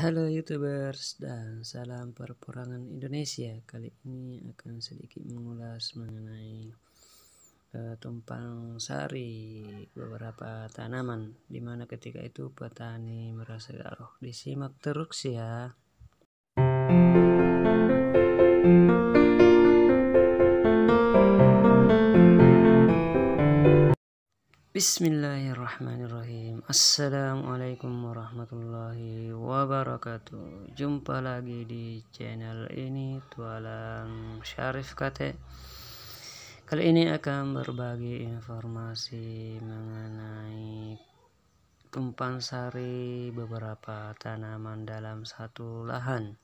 Halo YouTubers dan salam perporangan Indonesia. Kali ini akan sedikit mengulas mengenai tumpang sari beberapa tanaman, dimana ketika itu petani merasa galau. Disimak terus ya. Bismillahirrahmanirrahim. Assalamualaikum warahmatullahi wabarakatuh. Jumpa lagi di channel ini, Tualang Syarif Kate. Kali ini akan berbagi informasi mengenai tumpang sari beberapa tanaman dalam satu lahan.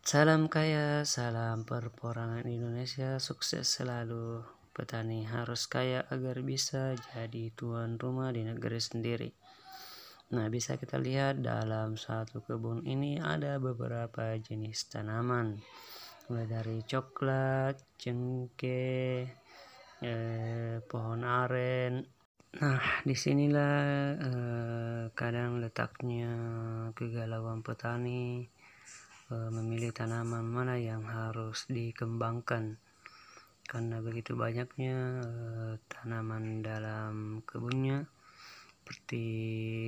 Salam kaya, salam perporangan Indonesia, sukses selalu. Petani harus kaya agar bisa jadi tuan rumah di negeri sendiri. Nah, bisa kita lihat dalam satu kebun ini ada beberapa jenis tanaman, mulai dari coklat, cengkeh, pohon aren. Nah, disinilah kadang letaknya kegalauan petani memilih tanaman mana yang harus dikembangkan, karena begitu banyaknya tanaman dalam kebunnya, seperti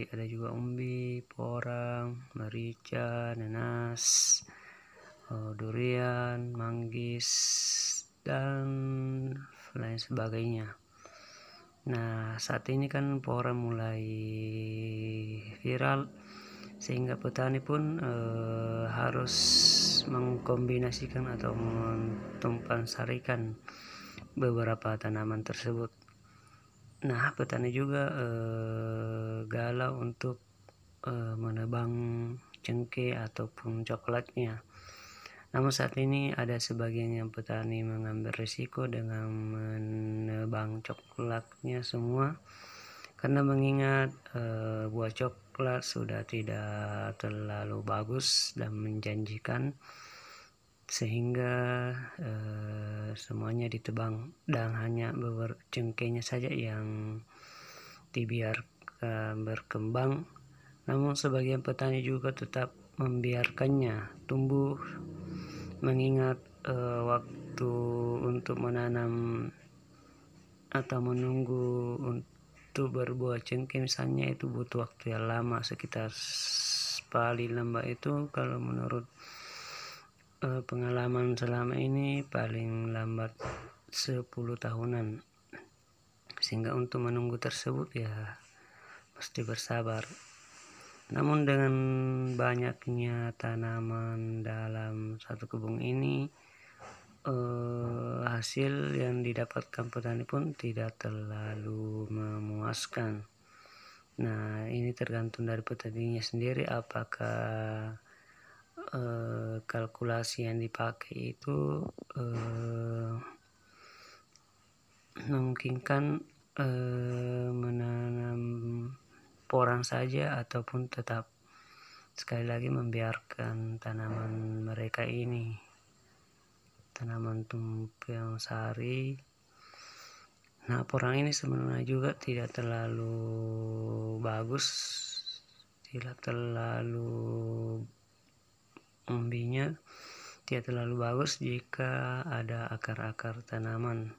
ada juga umbi, porang, merica, nanas, durian, manggis, dan lain sebagainya. Nah, saat ini kan porang mulai viral, sehingga petani pun harus mengkombinasikan atau mentumpang sarikan beberapa tanaman tersebut. Nah, petani juga galau untuk menebang cengkeh ataupun coklatnya. Namun saat ini ada sebagian yang petani mengambil risiko dengan menebang coklatnya semua, karena mengingat buah coklat sudah tidak terlalu bagus dan menjanjikan, sehingga semuanya ditebang dan hanya cengkehnya saja yang dibiarkan berkembang. Namun sebagian petani juga tetap membiarkannya tumbuh, mengingat waktu untuk menanam atau menunggu untuk berbuah cengkeh misalnya itu butuh waktu yang lama, sekitar paling lambat itu kalau menurut pengalaman selama ini paling lambat 10 tahunan, sehingga untuk menunggu tersebut ya mesti bersabar. Namun dengan banyaknya tanaman dalam satu kebun ini, hasil yang didapatkan petani pun tidak terlalu memuaskan. Nah, ini tergantung dari petaninya sendiri, apakah kalkulasi yang dipakai itu memungkinkan menanam porang saja ataupun tetap sekali lagi membiarkan tanaman mereka ini, tanaman tumpang sari. Nah, porang ini sebenarnya juga tidak terlalu bagus, tidak terlalu umbinya tidak terlalu bagus jika ada akar-akar tanaman,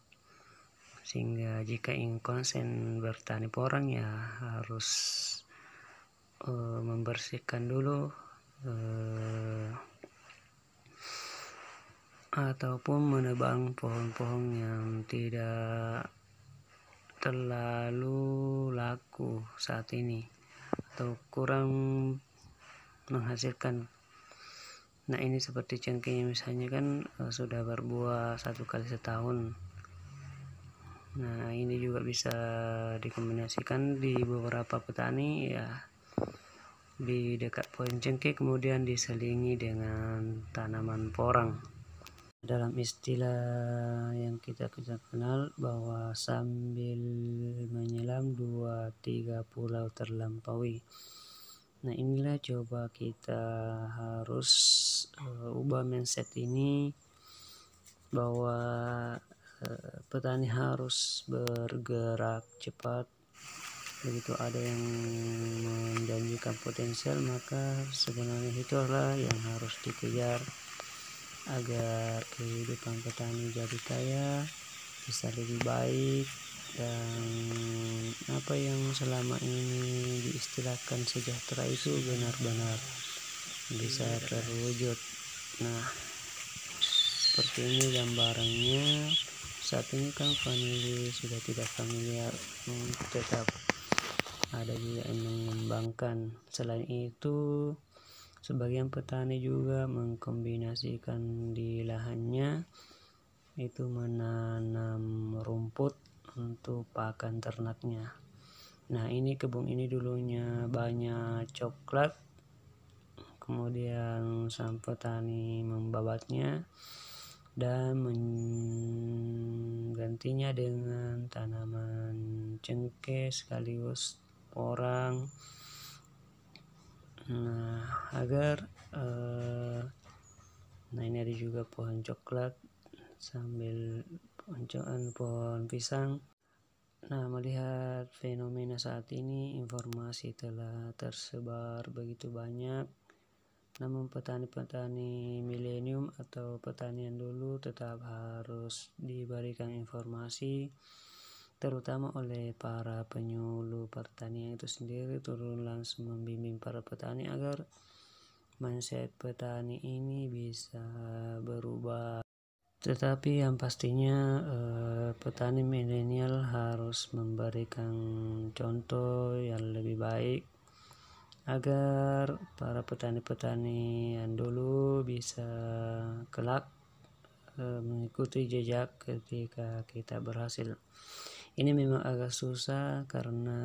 sehingga jika ingin konsen bertani porang ya harus membersihkan dulu ataupun menebang pohon-pohon yang tidak terlalu laku saat ini atau kurang menghasilkan. Nah, ini seperti cengkehnya misalnya kan sudah berbuah 1 kali setahun. Nah, ini juga bisa dikombinasikan di beberapa petani ya, di dekat pohon cengkeh kemudian diselingi dengan tanaman porang. Dalam istilah yang kita kenal bahwa sambil menyelam 2-3 pulau terlampaui. Nah, inilah coba kita harus ubah mindset ini, bahwa petani harus bergerak cepat begitu ada yang menjanjikan potensial, maka sebenarnya itulah yang harus dikejar agar kehidupan petani jadi kaya, bisa lebih baik, dan apa yang selama ini diistilahkan sejahtera itu benar-benar bisa terwujud. Nah, seperti ini gambarannya. Saat ini kan famili sudah tidak familiar, tetap ada juga yang mengembangkan. Selain itu, sebagian petani juga mengkombinasikan di lahannya itu menanam rumput untuk pakan ternaknya. Nah, ini kebun ini dulunya banyak coklat, kemudian sang petani membabatnya dan menggantinya dengan tanaman cengkeh sekaligus porang. Nah, agar nah ini ada juga pohon coklat sambil pohon pisang. Nah, melihat fenomena saat ini, informasi telah tersebar begitu banyak, namun petani-petani milenium atau petanian dulu tetap harus diberikan informasi, terutama oleh para penyuluh pertanian itu sendiri, turun langsung membimbing para petani agar mindset petani ini bisa berubah. Tetapi yang pastinya petani milenial harus memberikan contoh yang lebih baik agar para petani-petani yang dulu bisa kelak mengikuti jejak ketika kita berhasil. Ini memang agak susah karena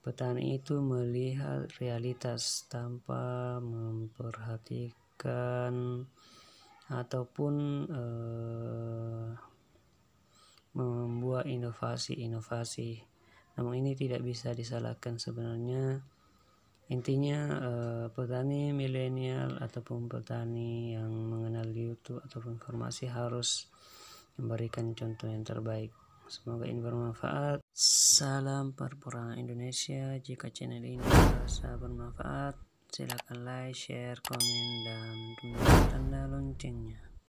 petani itu melihat realitas tanpa memperhatikan ataupun membuat inovasi-inovasi. Namun ini tidak bisa disalahkan sebenarnya. Intinya petani milenial ataupun petani yang mengenal YouTube ataupun informasi harus memberikan contoh yang terbaik. Semoga ini bermanfaat. Salam perperangan Indonesia. Jika channel ini merasa bermanfaat, silakan like, share, komen, dan tanda loncengnya.